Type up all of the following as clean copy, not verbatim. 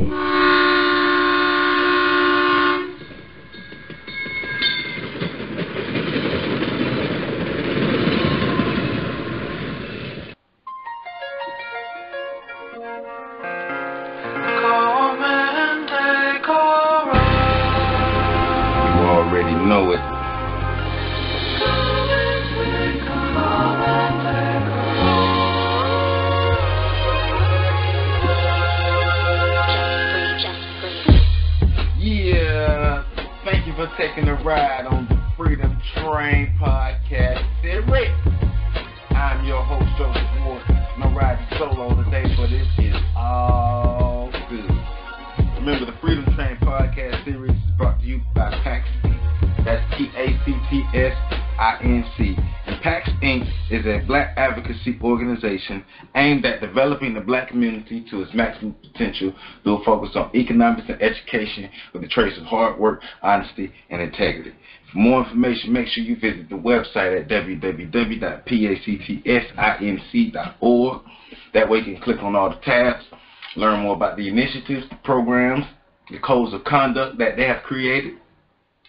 Already know it. Yeah, thank you for taking a ride on the Freedom Train podcast series. I'm your host, Joseph Ward. I'm riding solo today, but it is all good. Remember, the Freedom Train podcast series is brought to you by PAX Inc. That's PACTS-INC. And PAX Inc. is a black advocacy organization aimed at developing the black community to its maximum potential through a focus on economics and education with a trace of hard work, honesty, and integrity. For more information, make sure you visit the website at www.pactsinc.org. That way you can click on all the tabs, learn more about the initiatives, the programs, the codes of conduct that they have created,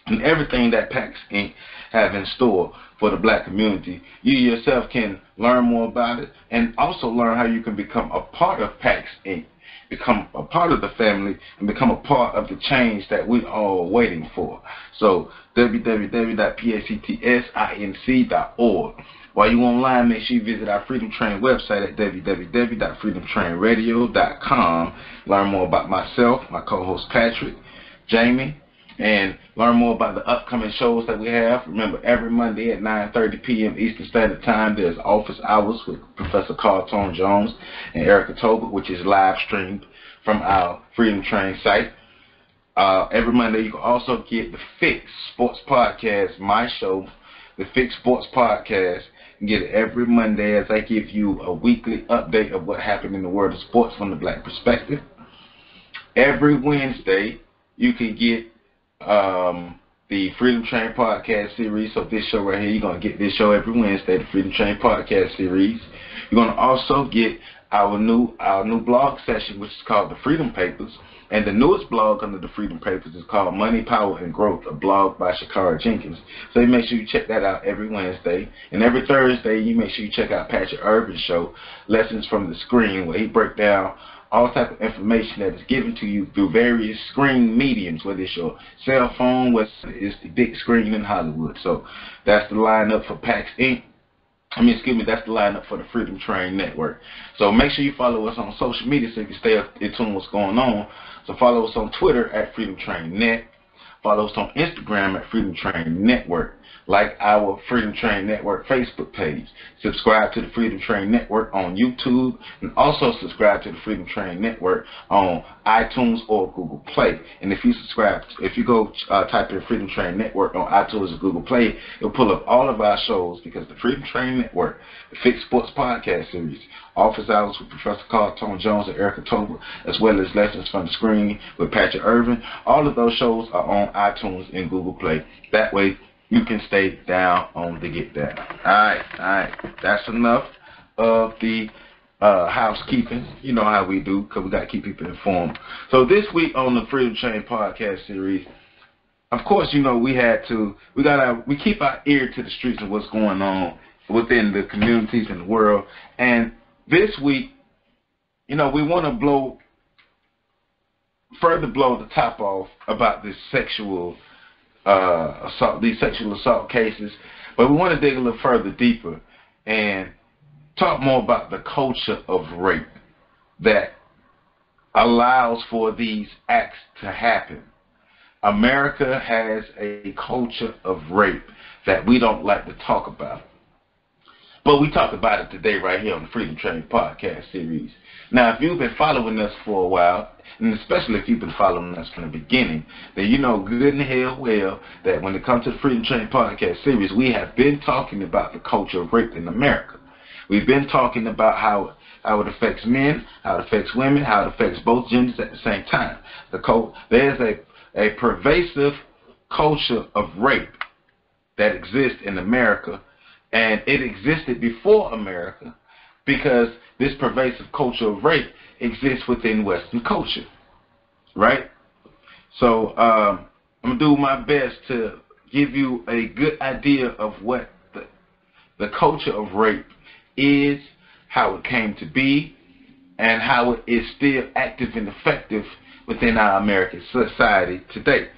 and everything that PAX Inc. have in store for the black community. You yourself can learn more about it and also learn how you can become a part of PAX Inc., become a part of the family, and become a part of the change that we all are waiting for. So www.pactsinc.org. While you're online, make sure you visit our Freedom Train website at www.freedomtrainradio.com. Learn more about myself, my co-host Patrick, Jamie, and learn more about the upcoming shows that we have. Remember, every Monday at 9:30 p.m. Eastern Standard Time, there's Office Hours with Professor Carlton Jones and Erica Tobert, which is live streamed from our Freedom Train site. Every Monday, you can also get the Fix Sports Podcast, my show, the Fix Sports Podcast. You get it every Monday as I give you a weekly update of what happened in the world of sports from the black perspective. Every Wednesday, you can get the Freedom Train podcast series. So this show right here, you're going to get this show every Wednesday, the Freedom Train podcast series. You're going to also get our new blog session, which is called the Freedom Papers. And the newest blog under the Freedom Papers is called Money, Power, and Growth, a blog by Shakara Jenkins. So you make sure you check that out every Wednesday. And every Thursday, you make sure you check out Patrick Urban's show, Lessons from the Screen, where he breaks down all type of information that is given to you through various screen mediums, whether it's your cell phone, whether it's the big screen in Hollywood. So that's the lineup for PAX Inc. That's the lineup for the Freedom Train Network. So make sure you follow us on social media so you can stay up in tune with what's going on. So follow us on Twitter at Freedom Train Net. Follow us on Instagram at Freedom Train Network. Like our Freedom Train Network Facebook page. Subscribe to the Freedom Train Network on YouTube, and also subscribe to the Freedom Train Network on iTunes or Google Play. And if you go type in Freedom Train Network on iTunes or Google Play, it'll pull up all of our shows, because the Freedom Train Network, the Fixed Sports Podcast Series, Office Hours with Professor Carlton Jones and Erica Tobert, as well as Lessons from the Screen with Patrick Irvin, all of those shows are on iTunes and Google Play. That way, you can stay down on the get down. All right. That's enough of the housekeeping. You know how we do, because we got to keep people informed. So this week on the Freedom Train podcast series, of course, we keep our ear to the streets of what's going on within the communities and the world. And this week, we want to further blow the top off about this sexual assault cases, but we want to dig a little further deeper and talk more about the culture of rape that allows for these acts to happen. America has a culture of rape that we don't like to talk about, but we talk about it today right here on the Freedom Train podcast series. Now, if you've been following us for a while, and especially if you've been following us from the beginning, then you know good and hell well that when it comes to the Freedom Train podcast series, we have been talking about the culture of rape in America. We've been talking about how it affects men, how it affects women, how it affects both genders at the same time. There's a pervasive culture of rape that exists in America, and it existed before America, because this pervasive culture of rape exists within Western culture. right? So I'm going to do my best to give you a good idea of what the culture of rape is, how it came to be, and how it is still active and effective within our American society today,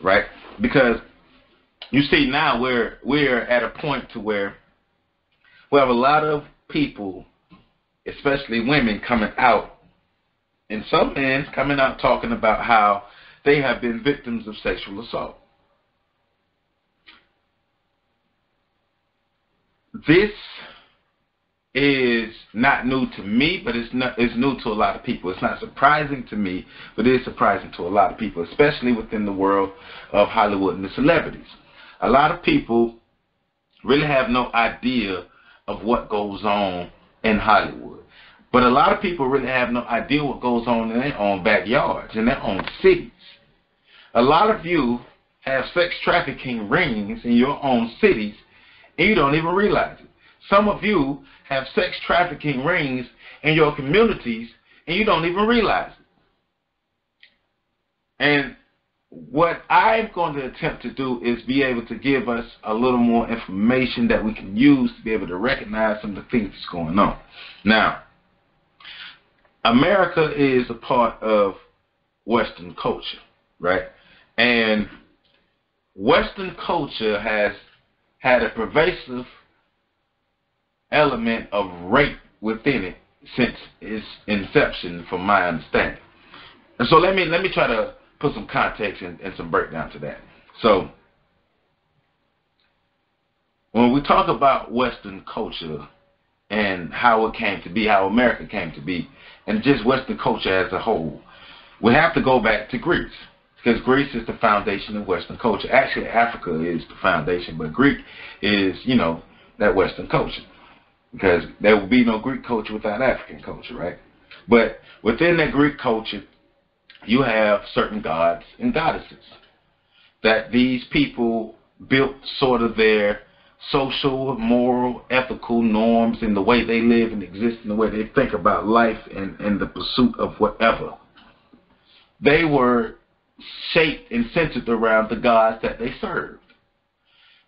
right? Because you see now we're at a point to where we have a lot of people, especially women, coming out, and some men coming out talking about how they have been victims of sexual assault. This is not new to me, but it's new to a lot of people. It's not surprising to me, but it is surprising to a lot of people, especially within the world of Hollywood and the celebrities. A lot of people really have no idea of what goes on in Hollywood. But a lot of people really have no idea what goes on in their own backyards, in their own cities. A lot of you have sex trafficking rings in your own cities, and you don't even realize it. Some of you have sex trafficking rings in your communities, and you don't even realize it. And what I'm going to attempt to do is be able to give us a little more information that we can use to be able to recognize some of the things that's going on. Now, America is a part of Western culture, right? And Western culture has had a pervasive element of rape within it since its inception, from my understanding. And so let me try to put some context and some breakdown to that. So when we talk about Western culture and how it came to be, how America came to be, and just Western culture as a whole, we have to go back to Greece, because Greece is the foundation of Western culture. Actually, Africa is the foundation, but Greek is, that Western culture, because there would be no Greek culture without African culture, right? But within that Greek culture, you have certain gods and goddesses that these people built sort of their social, moral, ethical norms in the way they live and exist, in the way they think about life and the pursuit of whatever. They were shaped and centered around the gods that they served.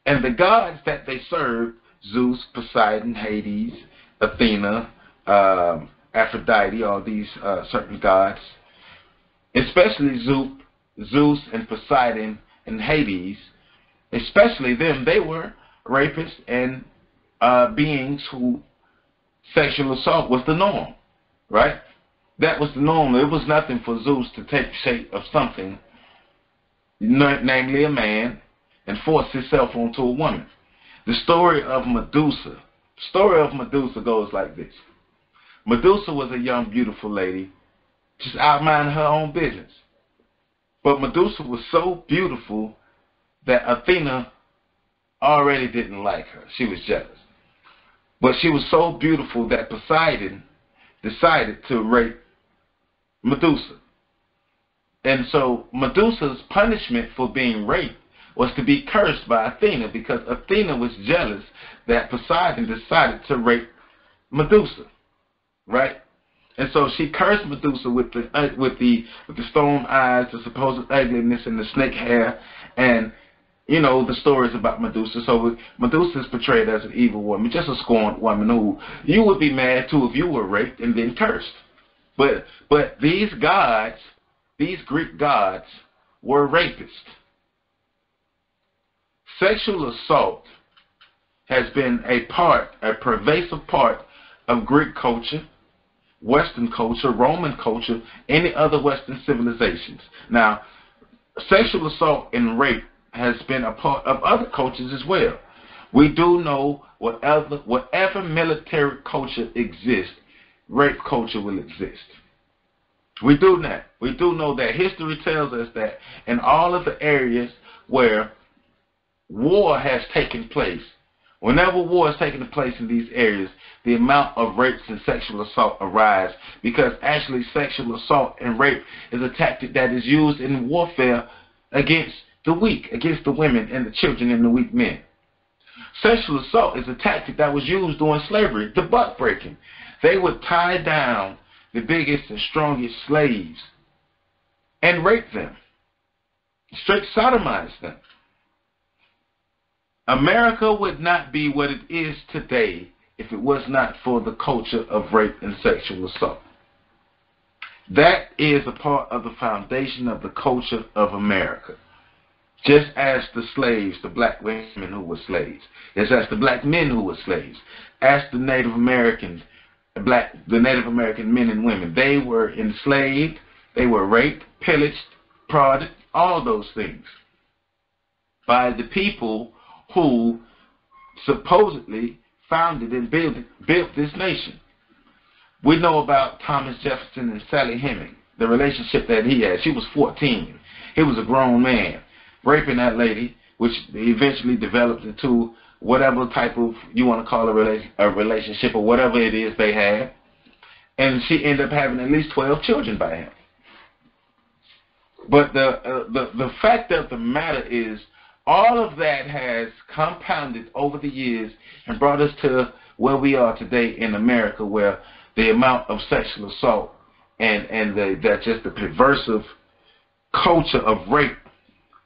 And the gods that they served, Zeus, Poseidon, Hades, Athena, Aphrodite, all these certain gods, especially Zeus and Poseidon and Hades, especially them, they were rapists and beings who sexual assault was the norm, right? That was the norm. It was nothing for Zeus to take shape of something, namely a man, and force himself onto a woman. The story of Medusa goes like this. Medusa was a young, beautiful lady, just out minding her own business. But Medusa was so beautiful that Athena already didn't like her. She was jealous. But she was so beautiful that Poseidon decided to rape Medusa. And so Medusa's punishment for being raped was to be cursed by Athena, because Athena was jealous that Poseidon decided to rape Medusa, right? And so she cursed Medusa with the stone eyes, the supposed ugliness, and the snake hair, and the stories about Medusa. So Medusa is portrayed as an evil woman, just a scorned woman who you would be mad too if you were raped and then cursed. But these gods, these Greek gods, were rapists. Sexual assault has been a pervasive part of Greek culture, Western culture, Roman culture, any other Western civilizations. Now, sexual assault and rape has been a part of other cultures as well. We do know whatever military culture exists, rape culture will exist. We do that. We do know that history tells us that in all of the areas where war has taken place, whenever war has taken place in these areas, the amount of rapes and sexual assault arise, because actually sexual assault and rape is a tactic that is used in warfare against the weak, against the women and the children and the weak men. Sexual assault is a tactic that was used during slavery, the buck breaking. They would tie down the biggest and strongest slaves and rape them, straight sodomize them. America would not be what it is today if it was not for the culture of rape and sexual assault. That is a part of the foundation of the culture of America. Just as the slaves, the black women who were slaves, just as the black men who were slaves, as the Native Americans, the Native American men and women, they were enslaved, they were raped, pillaged, prodded, all those things by the people who supposedly founded and built this nation. We know about Thomas Jefferson and Sally Hemings, the relationship that he had. She was 14. He was a grown man, raping that lady, which eventually developed into whatever type of, you want to call a relationship or whatever it is they had. And she ended up having at least 12 children by him. But the fact of the matter is, all of that has compounded over the years and brought us to where we are today in America, where the amount of sexual assault and just the perversive culture of rape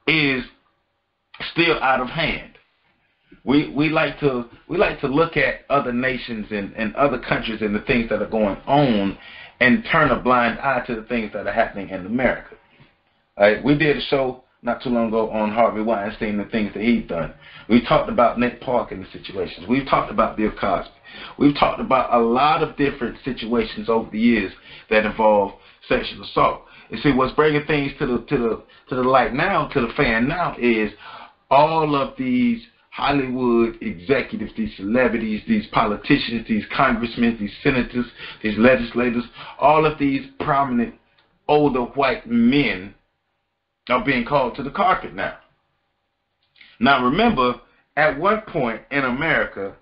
is still out of hand. We like to look at other nations and other countries and the things that are going on and turn a blind eye to the things that are happening in America. We did a show not too long ago on Harvey Weinstein and the things that he's done. We talked about Nick Park and the situations. We've talked about Bill Cosby. We've talked about a lot of different situations over the years that involve sexual assault. You see, what's bringing things to the light now, to the fan now, is all of these Hollywood executives, these celebrities, these politicians, these congressmen, these senators, these legislators, all of these prominent older white men are being called to the carpet now. Now remember, at one point in America,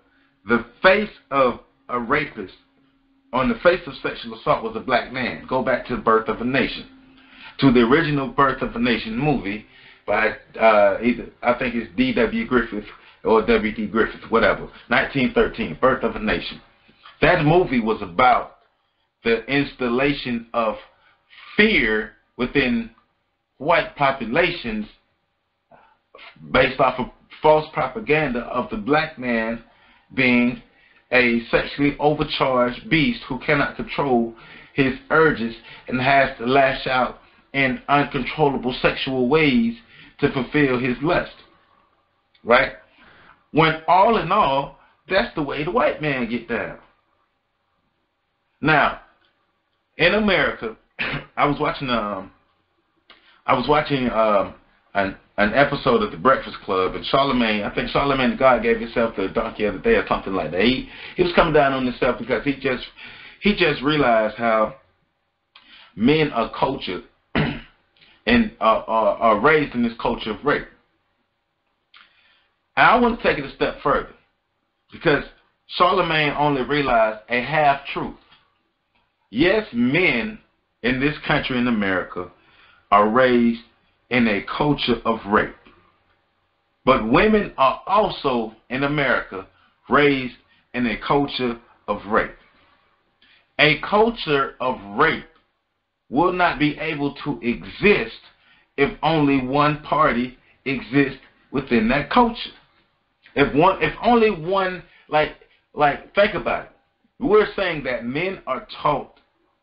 the face of a rapist, on the face of sexual assault, was a black man. Go back to The Birth of a Nation, to the original Birth of a Nation movie by either, I think it's D.W. Griffith or W.D. Griffith, whatever, 1913, Birth of a Nation. That movie was about the installation of fear within white populations based off of false propaganda of the black man being a sexually overcharged beast who cannot control his urges and has to lash out in uncontrollable sexual ways to fulfill his lust. Right? When all in all, that's the way the white man get down. Now, in America, I was watching an episode of The Breakfast Club, and Charlemagne, I think Charlemagne the God gave himself the donkey of the day or something like that. He was coming down on himself because he just realized how men are cultured and are raised in this culture of rape. And I want to take it a step further, because Charlemagne only realized a half-truth. Yes, men in this country, in America, are raised in a culture of rape. But women are also, in America, raised in a culture of rape. A culture of rape will not be able to exist if only one party exists within that culture. If only one, like think about it. We're saying that men are taught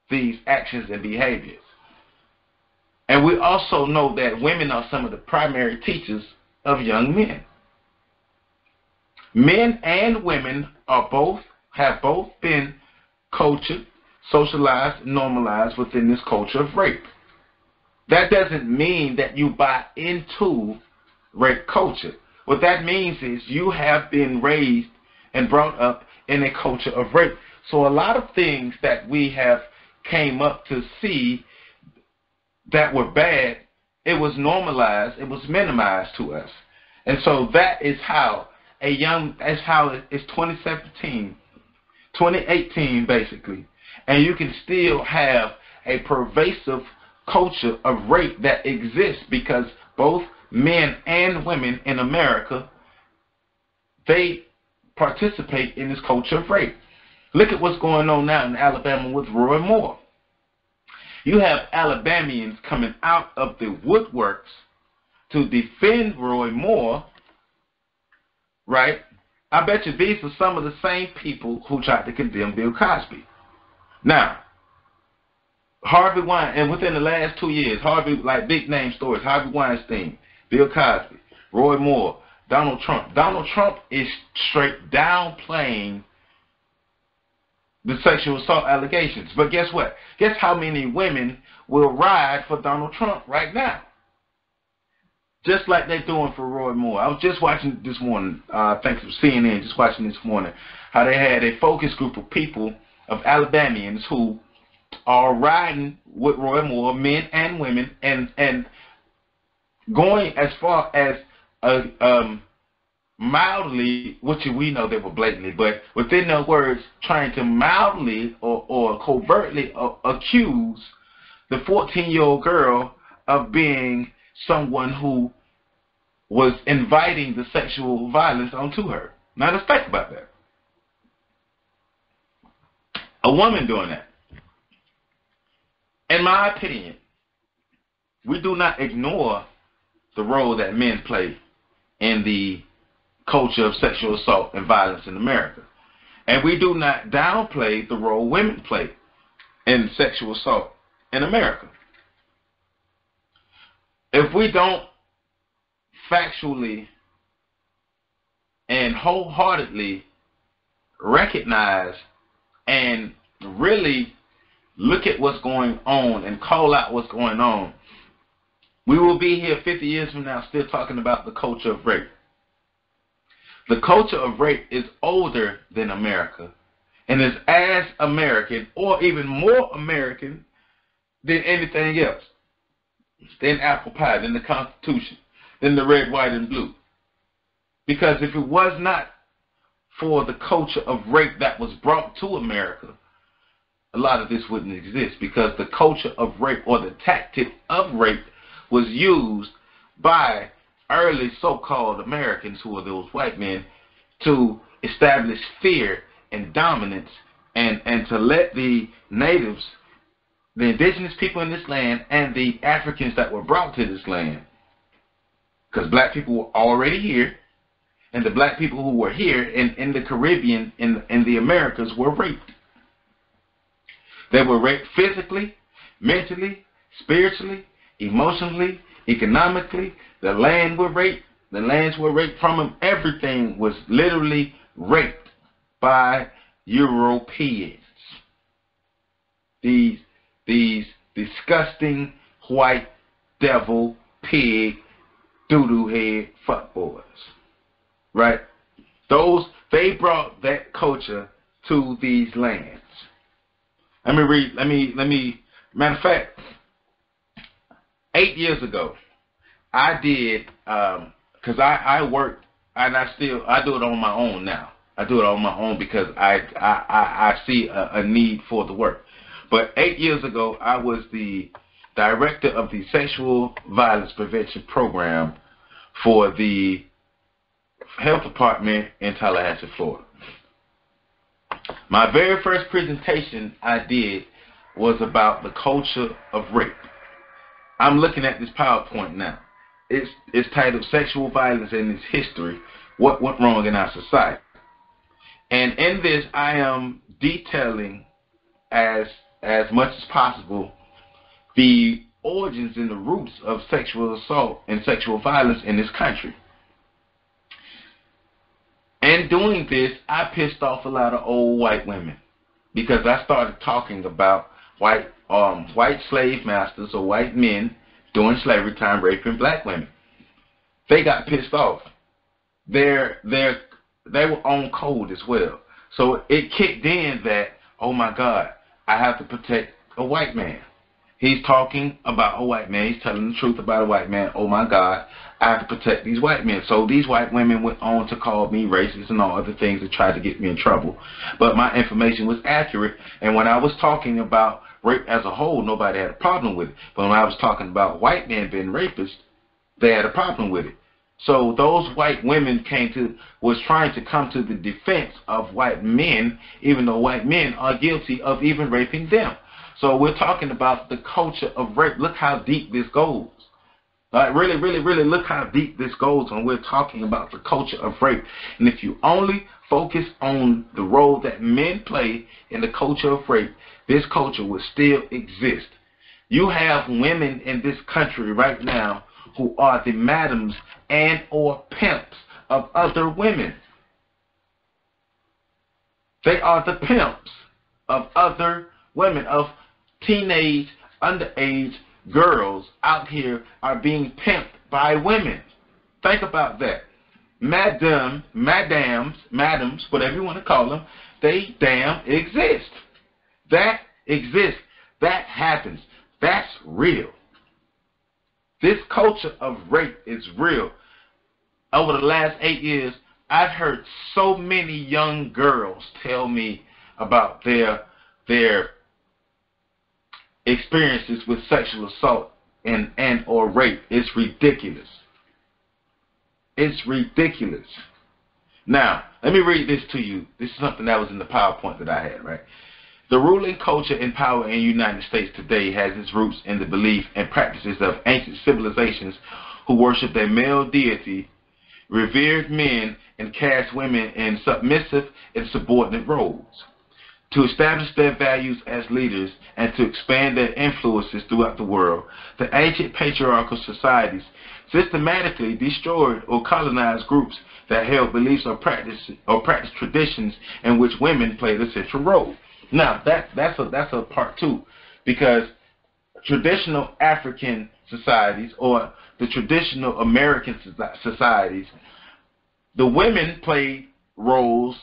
these actions and behaviors. And we also know that women are some of the primary teachers of young men. Men and women have both been cultured, socialized, normalized within this culture of rape. That doesn't mean that you buy into rape culture. What that means is you have been raised and brought up in a culture of rape. So a lot of things that we have came up to see that were bad, it was normalized, it was minimized to us. And so that is how it's 2017, 2018 basically, and you can still have a pervasive culture of rape that exists because both men and women in America, they participate in this culture of rape. Look at what's going on now in Alabama with Roy Moore. You have Alabamians coming out of the woodworks to defend Roy Moore, right? I bet you these are some of the same people who tried to condemn Bill Cosby. Now, Harvey Weinstein, and within the last 2 years, like big name stories, Harvey Weinstein, Bill Cosby, Roy Moore, Donald Trump. Donald Trump is straight downplaying the sexual assault allegations. But guess what? Guess how many women will ride for Donald Trump right now? Just like they're doing for Roy Moore. I was just watching this morning, thanks to CNN, just watching this morning, how they had a focus group of people, of Alabamians, who are riding with Roy Moore, men and women, and going as far as mildly, which we know they were blatantly, but within their words, trying to mildly or covertly accuse the 14-year-old girl of being someone who was inviting the sexual violence onto her. Now let's think about that. A woman doing that. In my opinion, we do not ignore the role that men play in the culture of sexual assault and violence in America. And we do not downplay the role women play in sexual assault in America. If we don't factually and wholeheartedly recognize and really look at what's going on and call out what's going on, we will be here 50 years from now still talking about the culture of rape. The culture of rape is older than America and is as American or even more American than anything else. Than apple pie, than the Constitution, than the red, white, and blue. Because if it was not for the culture of rape that was brought to America, a lot of this wouldn't exist, because the culture of rape or the tactic of rape was used by early so-called Americans, who are those white men, to establish fear and dominance and to let the natives, the indigenous people in this land, and the Africans that were brought to this land, because black people were already here, and the black people who were here in the Caribbean, in the Americas, were raped. They were raped physically, mentally, spiritually, emotionally, economically. The land were raped. The lands were raped from them. Everything was literally raped by Europeans. These disgusting white devil pig doo-doo head fuckboys, right? They brought that culture to these lands. Let me matter of fact, 8 years ago, I did, because I worked, and I do it on my own now. I do it on my own because I see a need for the work. But 8 years ago, I was the director of the Sexual Violence Prevention Program for the Health Department in Tallahassee, Florida. My very first presentation I did was about the culture of rape. I'm looking at this PowerPoint now. It's titled Sexual Violence and Its History, What Went Wrong in Our Society. And in this, I am detailing as much as possible the origins and the roots of sexual assault and sexual violence in this country. And doing this, I pissed off a lot of old white women, because I started talking about white slave masters or white men during slavery time raping black women. They got pissed off. They were on code as well. So it kicked in that, oh my God, I have to protect a white man. He's talking about a white man. He's telling the truth about a white man. Oh my God, I have to protect these white men. So these white women went on to call me racist and all other things that tried to get me in trouble. But my information was accurate. And when I was talking about rape as a whole, nobody had a problem with it. But when I was talking about white men being rapists, they had a problem with it. So those white women was trying to come to the defense of white men, even though white men are guilty of even raping them. So we're talking about the culture of rape. Look how deep this goes. Really, really, really look how deep this goes when we're talking about the culture of rape. And if you only focus on the role that men play in the culture of rape, this culture will still exist. You have women in this country right now who are the madams and or pimps of other women. They are the pimps of other women, of teenage, underage girls out here are being pimped by women. Think about that. Madams, whatever you want to call them, they damn exist. That exists. That happens. That's real. This culture of rape is real. Over the last 8 years, I've heard so many young girls tell me about their experiences with sexual assault and or rape. It's ridiculous. It's ridiculous. Now, let me read this to you. This is something that was in the PowerPoint that I had, right? The ruling culture and power in the United States today has its roots in the belief and practices of ancient civilizations who worship their male deity, revered men, and cast women in submissive and subordinate roles. To establish their values as leaders and to expand their influences throughout the world, the ancient patriarchal societies systematically destroyed or colonized groups that held beliefs or practiced traditions in which women played a central role. Now, that's a part two, because traditional African societies or the traditional American societies, the women played roles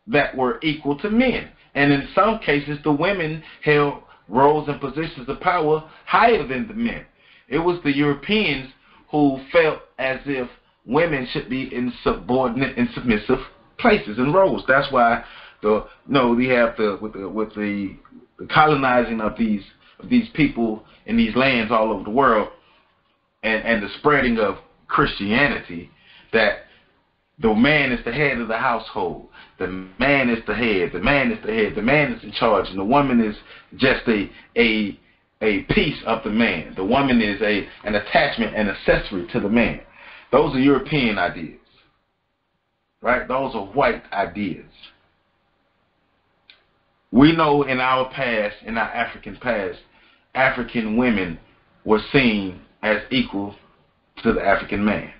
that were equal to men. And in some cases, the women held roles and positions of power higher than the men. It was the Europeans who felt as if women should be in subordinate and submissive places and roles. That's why we have the colonizing of these people in these lands all over the world, and the spreading of Christianity, that the man is the head of the household. The man is the head. The man is the head. The man is in charge, and the woman is just a piece of the man. The woman is an attachment, an accessory to the man. Those are European ideas, right? Those are white ideas. We know in our past, in our African past, African women were seen as equal to the African man.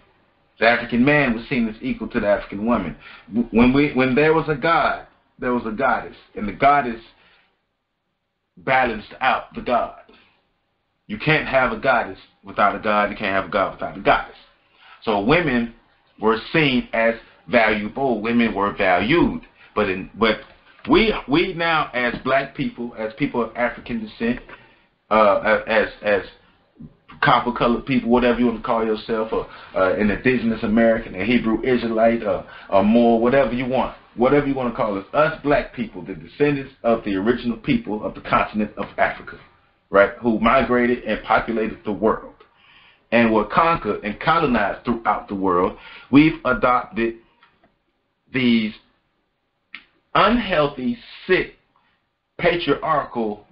The African man was seen as equal to the African woman. When there was a god, there was a goddess, and the goddess balanced out the god. You can't have a goddess without a god. You can't have a god without a goddess. So women were seen as valuable. Women were valued. But we now, as black people, as people of African descent, as copper-colored people, whatever you want to call yourself, or an indigenous American, a Hebrew Israelite, or more, whatever you want to call us black people, the descendants of the original people of the continent of Africa, right, who migrated and populated the world and were conquered and colonized throughout the world. We've adopted these unhealthy, sick, patriarchal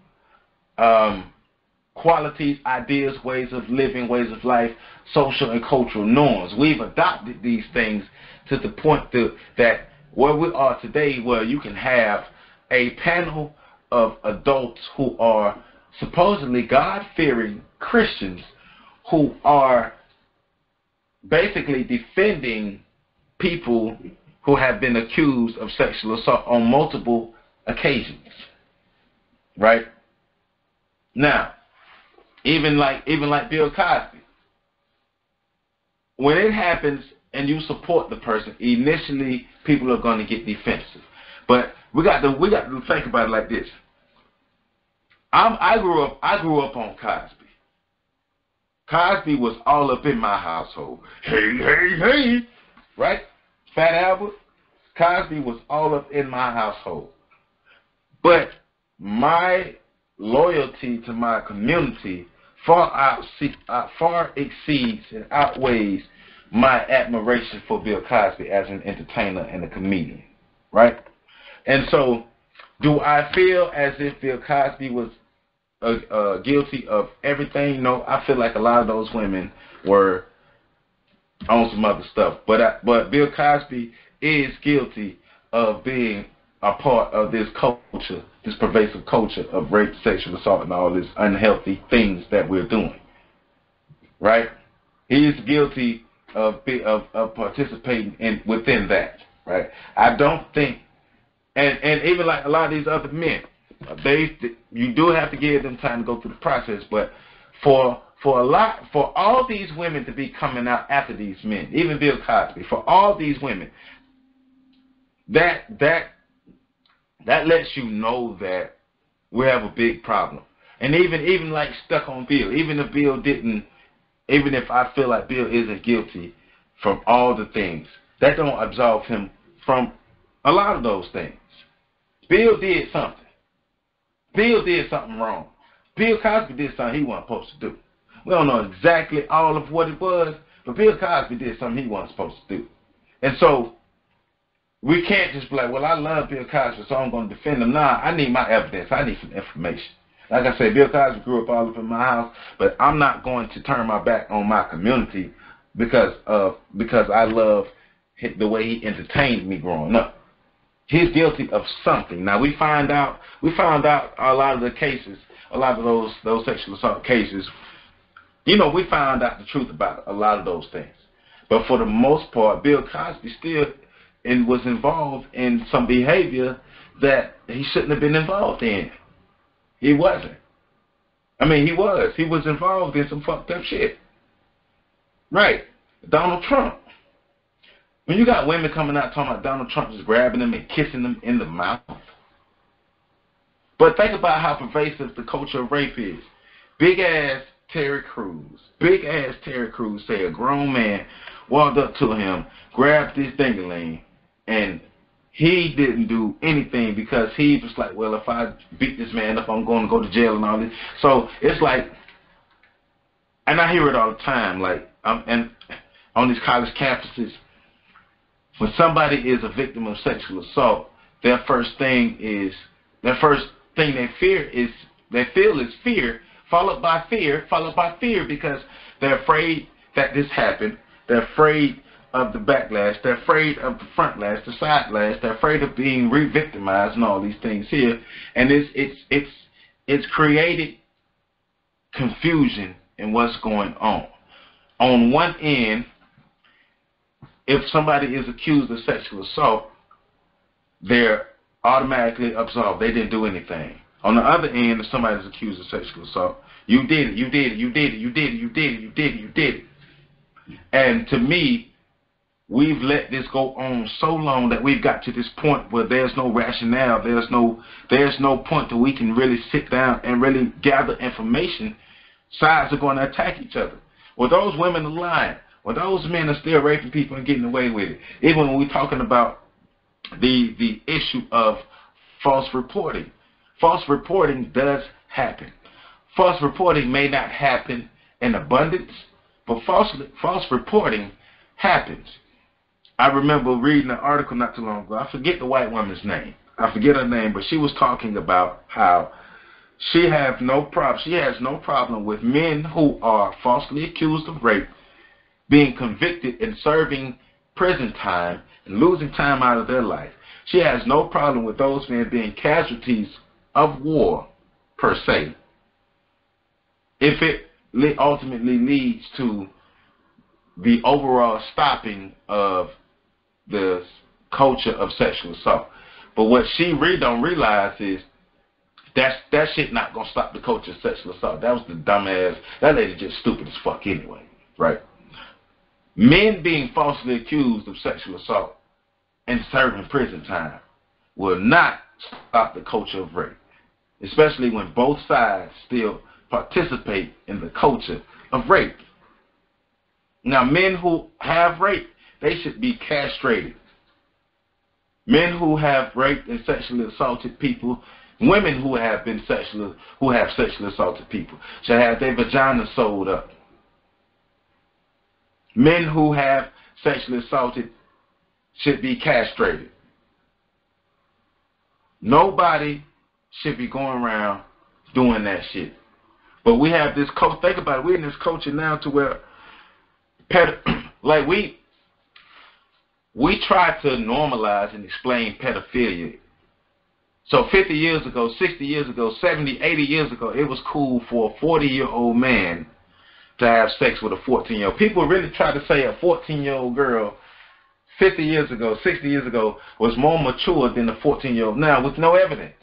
qualities, ideas, ways of living, ways of life, social and cultural norms. We've adopted these things to the point that where we are today, where you can have a panel of adults who are supposedly God-fearing Christians who are basically defending people who have been accused of sexual assault on multiple occasions, right? Now, even like Bill Cosby, when it happens and you support the person, initially people are going to get defensive. But we got to think about it like this. I grew up on Cosby. Cosby was all up in my household. Hey, hey, hey, right? Fat Albert. Cosby was all up in my household. But my loyalty to my community far exceeds and outweighs my admiration for Bill Cosby as an entertainer and a comedian, right? And so, do I feel as if Bill Cosby was guilty of everything? No, I feel like a lot of those women were on some other stuff. But Bill Cosby is guilty of being a part of this culture, this pervasive culture of rape, sexual assault, and all these unhealthy things that we're doing. Right? He is guilty of participating within that. Right? I don't think, and even like a lot of these other men, you do have to give them time to go through the process. But for all these women to be coming out after these men, even Bill Cosby, for all these women, that lets you know that we have a big problem. And even like stuck on Bill, even if I feel like Bill isn't guilty from all the things, that don't absolve him from a lot of those things. Bill did something. Bill did something wrong. Bill Cosby did something he wasn't supposed to do. We don't know exactly all of what it was, but Bill Cosby did something he wasn't supposed to do. And so we can't just be like, well, I love Bill Cosby, so I'm going to defend him. Nah, I need my evidence. I need some information. Like I said, Bill Cosby grew up all up in my house, but I'm not going to turn my back on my community because I love the way he entertained me growing up. He's guilty of something. Now we found out a lot of the cases, a lot of those sexual assault cases. We found out the truth about a lot of those things. But for the most part, Bill Cosby still was involved in some behavior that he shouldn't have been involved in. He wasn't. I mean, he was. He was involved in some fucked up shit. Right. Donald Trump. When you got women coming out talking about Donald Trump just grabbing them and kissing them in the mouth. But think about how pervasive the culture of rape is. Big-ass Terry Crews say a grown man walked up to him, grabbed his ding-a-ling, and he didn't do anything because he was like, well, if I beat this man up, I'm going to go to jail and all this. So it's like, and I hear it all the time, like, and on these college campuses, when somebody is a victim of sexual assault, their first thing they feel is fear, followed by fear, because they're afraid that this happened. They're afraid of the backlash. They're afraid of the front lash, the side lash. They're afraid of being re-victimized and all these things here. And it's created confusion in what's going on. On one end, if somebody is accused of sexual assault, they're automatically absolved. They didn't do anything. On the other end, if somebody is accused of sexual assault, you did it. And to me, we've let this go on so long that we've got to this point where there's no rationale, there's no point that we can really sit down and really gather information. Sides are going to attack each other. Well, those women are lying. Well, those men are still raping people and getting away with it. Even when we're talking about the issue of false reporting. False reporting does happen. False reporting may not happen in abundance, but false reporting happens. I remember reading an article not too long ago. I forget the white woman's name. I forget her name, but she was talking about how she has no problem with men who are falsely accused of rape being convicted and serving prison time and losing time out of their life. She has no problem with those men being casualties of war, per se, if it ultimately leads to the overall stopping of the culture of sexual assault. But what she really don't realize is that shit not gonna stop the culture of sexual assault. That was the dumbass. That lady just stupid as fuck anyway, right? Men being falsely accused of sexual assault and serving prison time will not stop the culture of rape, especially when both sides still participate in the culture of rape. Now, men who have raped, they should be castrated. Men who have raped and sexually assaulted people, women who have sexually assaulted people, should have their vagina sewed up. Men who have sexually assaulted should be castrated. Nobody should be going around doing that shit. But we have this culture. Think about it. We're in this culture now to where, like we try to normalize and explain pedophilia. So 50 years ago, 60 years ago, 70, 80 years ago, it was cool for a 40-year-old man to have sex with a 14-year-old. People really try to say a 14-year-old girl 50 years ago, 60 years ago was more mature than a 14-year-old now, with no evidence.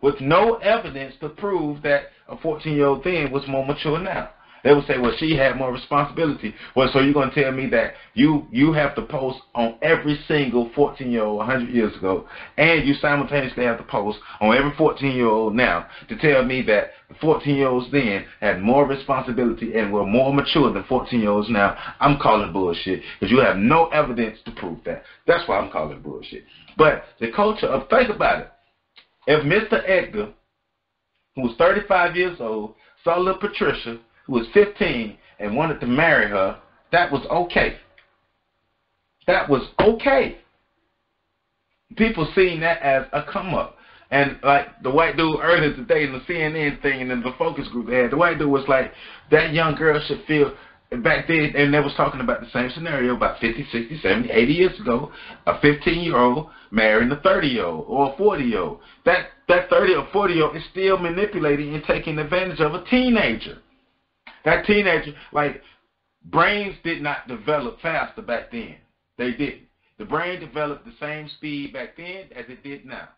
With no evidence to prove that a 14-year-old then was more mature now. They would say, well, she had more responsibility. Well, so you're going to tell me that you have to post on every single 14-year-old 100 years ago, and you simultaneously have to post on every 14-year-old now to tell me that the 14-year-olds then had more responsibility and were more mature than 14-year-olds now. I'm calling bullshit because you have no evidence to prove that. That's why I'm calling bullshit. But the culture of, think about it. If Mr. Edgar, who was 35 years old, saw little Patricia, who was 15, and wanted to marry her, that was okay. That was okay. People seen that as a come-up. And like the white dude earlier today in the CNN thing and in the focus group they had, the white dude was like, that young girl should feel, back then, and they was talking about the same scenario about 50, 60, 70, 80 years ago, a 15-year-old marrying a 30-year-old or a 40-year-old. That 30 or 40-year-old is still manipulating and taking advantage of a teenager. That teenager, like, brains did not develop faster back then. They didn't. The brain developed the same speed back then as it did now.